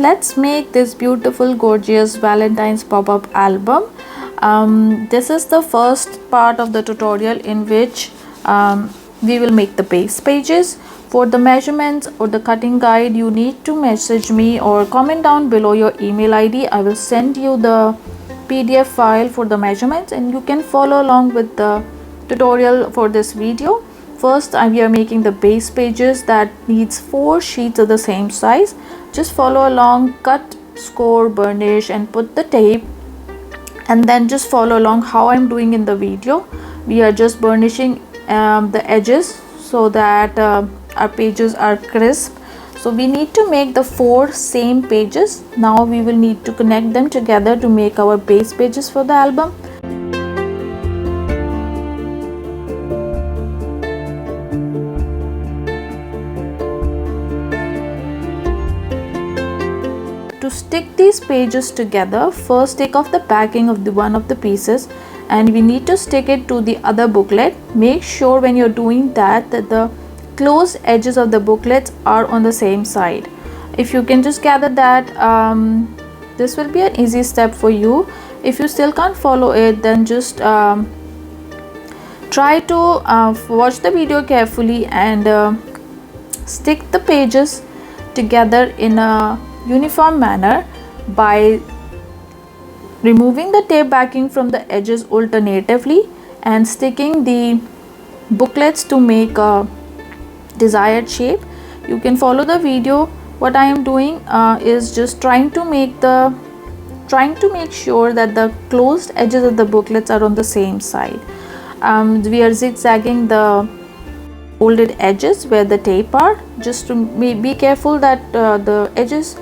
let's make this beautiful gorgeous Valentine's pop-up album. This is the first part of the tutorial in which we will make the base pages. For the measurements or the cutting guide, you need to message me or comment down below your email ID. I will send you the PDF file for the measurements and you can follow along with the tutorial for this video. First, we are making the base pages that needs 4 sheets of the same size. Just follow along, cut, score, burnish and put the tape, and then just follow along how I'm doing in the video. We are just burnishing the edges so that our pages are crisp. So we need to make the 4 same pages. Now we will need to connect them together to make our base pages for the album. To stick these pages together, first take off the backing of one of the pieces and we need to stick it to the other booklet. Make sure when you're doing that the closed edges of the booklets are on the same side. If you can just gather that, this will be an easy step for you. If you still can't follow it, then just try to watch the video carefully and stick the pages together in a uniform manner by removing the tape backing from the edges alternatively and sticking the booklets to make a desired shape. You can follow the video. What I am doing is just trying to make sure that the closed edges of the booklets are on the same side. We are zigzagging the folded edges where the tape are. Just to be careful that the edges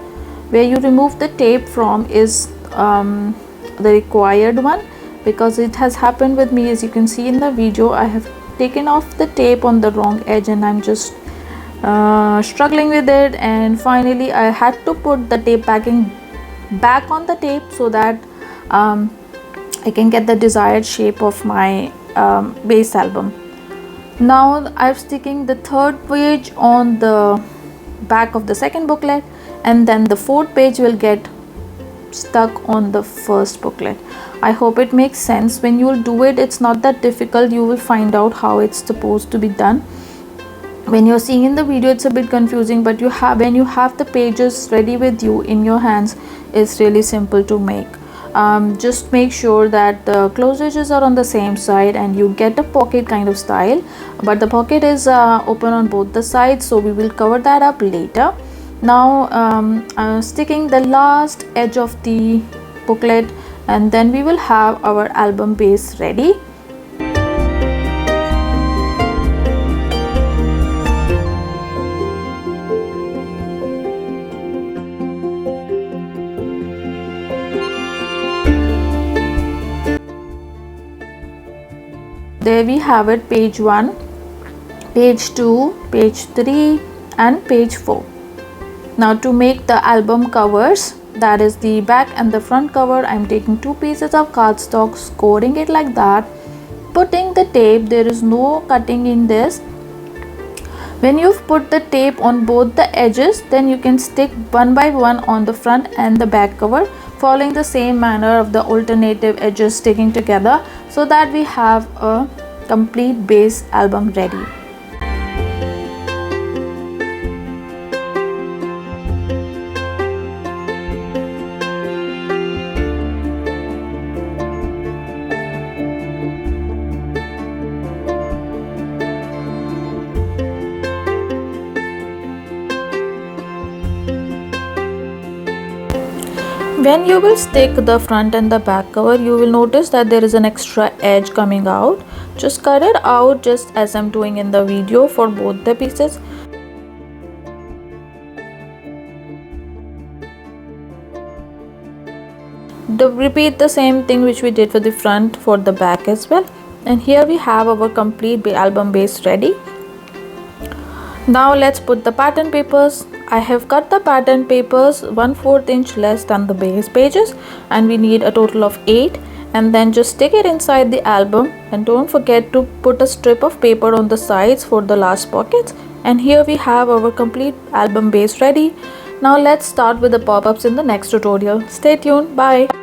where you remove the tape from is the required one, because it has happened with me. As you can see in the video, I have taken off the tape on the wrong edge and I'm just struggling with it, and finally I had to put the tape backing back on the tape so that I can get the desired shape of my base album. Now I'm sticking the 3rd page on the back of the 2nd booklet, and then the 4th page will get stuck on the 1st booklet. I hope it makes sense. When you will do it, it's not that difficult. You will find out how it's supposed to be done. When you're seeing in the video, it's a bit confusing, but when you have the pages ready with you in your hands, it's really simple to make. Just make sure that the closed edges are on the same side and you get a pocket kind of style, but the pocket is open on both the sides, so we will cover that up later. Now I'm sticking the last edge of the booklet and then we will have our album base ready. There we have it, page 1, page 2, page 3 and page 4. Now to make the album covers, that is the back and the front cover, I'm taking 2 pieces of cardstock, scoring it like that, putting the tape. There is no cutting in this. When you've put the tape on both the edges, then you can stick one by one on the front and the back cover, following the same manner of the alternative edges sticking together, so that we have a complete base album ready. When you will stick the front and the back cover, you will notice that there is an extra edge coming out. Just cut it out just as I'm doing in the video for both the pieces. Repeat the same thing which we did for the front for the back as well. And here we have our complete album base ready. Now let's put the pattern papers. I have cut the pattern papers 1/4 inch less than the base pages, and we need a total of 8, and then just stick it inside the album, and don't forget to put a strip of paper on the sides for the last pockets. And here we have our complete album base ready. Now let's start with the pop-ups in the next tutorial. Stay tuned. Bye.